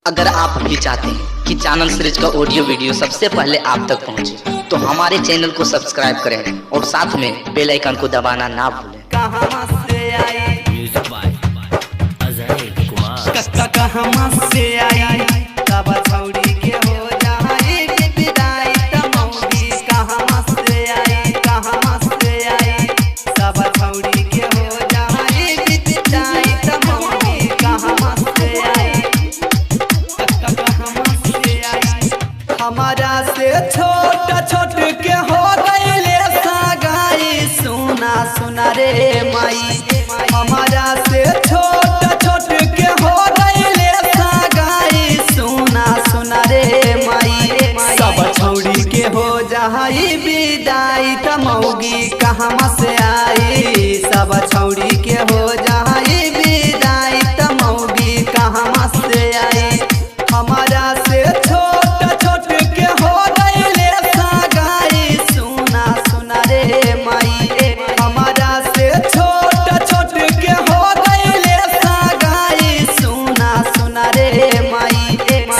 अगर आप भी चाहते हैं कि चानन सीरीज का ऑडियो वीडियो सबसे पहले आप तक पहुंचे, तो हमारे चैनल को सब्सक्राइब करें और साथ में बेल आइकन को दबाना ना भूलें। कहाँ से आई कहाँ से आई तब छौड़ी के हो जाए विदाई तमौगी। कहाँ से आई तब छौड़ी के हो जाए विदाई तमौगी। कहाँ से आई हमारा से छोट छोट के हो गईले सगाई। सुना सुना रे माई हमारा से छोट छोट के हो गईले सगाई। सुना सुना रे माई सब छौड़ी के हो जाई विदाई तमौगी। कहाँ से आई सब छौड़ी के हो जाई विदाई तमौगी। कहाँ से आई हमारा से छोट छोट के हो गईले सगाई। सुना सुना रे माई हमारा से छोट छोट के हो गईले सगाई। सुना सुना रे माई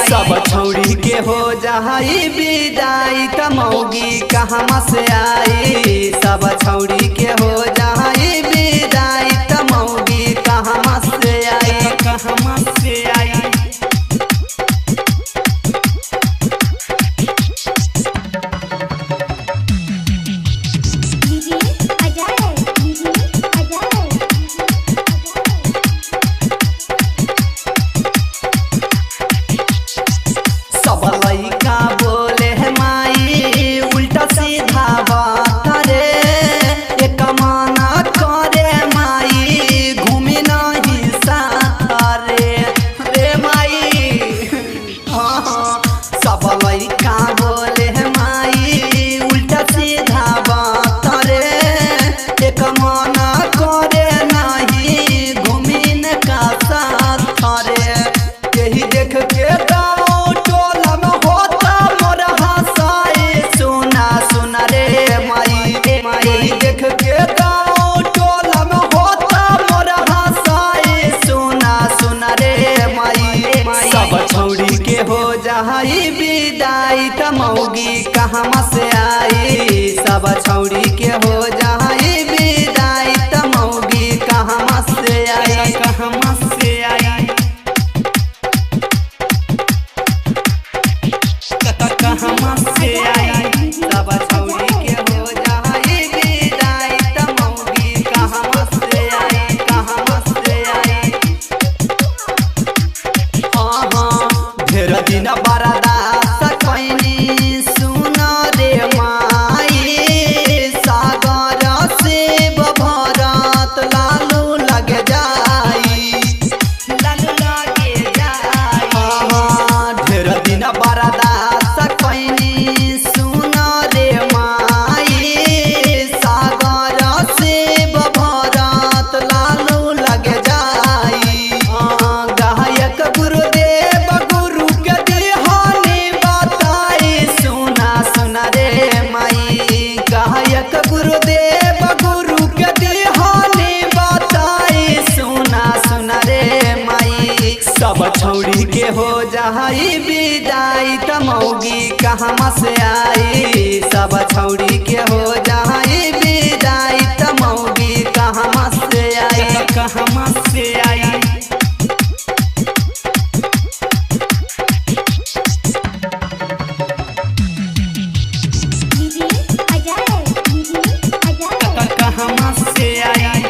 सब छौड़ी के हो जाई विदाई तमौगी। कहाँ से आई सब छौड़ी के हो जाई विदाई तमौगी। कहाँ से आई कहाँ से आई लइका बोले है माई उल्टा सीधा बात रे। एक माना करे माई घूमी नहीं साथ रे माई। हाँ सब लइका बोले है माई उल्टा सीधा बात रे। एक माना करे नहीं घूमी न का साथ रे। यही देख के छौड़ी के हो जाई विदाई तमौगी। कहाँ से आई सब छौड़ी के हो जाई विदाई तमौगी। कहाँ से आई कहाँ से आई कहाँ से आई सब छौड़ी के हो जाई विदाई तमौगी। कहाँ से आई कहाँ से आई ढेर दिन बरदास कैनी। सुन रे माई सागर से भरत लालू लग जाई लालू लगे जाई। ढेर दिन बरदास कैनी। सुन रे माई सागर से भरत लालू लग जाई। गायक गुरुदेव गुरु के दिहानी बताई। सुना सुना रे माई गायक गुरुदेव गुरु के दिहानी बताई। सुना सुना रे माई सब छौड़ी के हो जाई विदाई तमौगी। कहाँ से आई सब छौड़ी के हो जाई विदाई तमौगी। कहाँ से आई कहाँ से आई कहाँ से आई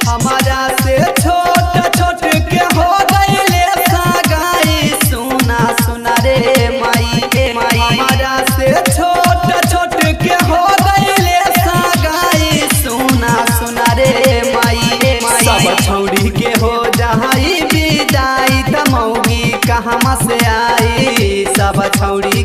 हमारा से छोट छोट के हो गईले सगाई। सुना सुना रे माई हमारा से छोट छोट के हो गईले सगाई। सुना सुना रे माई सब छौड़ी के हो जाई विदाई तमौगी। कहाँ से आई सब छौड़ी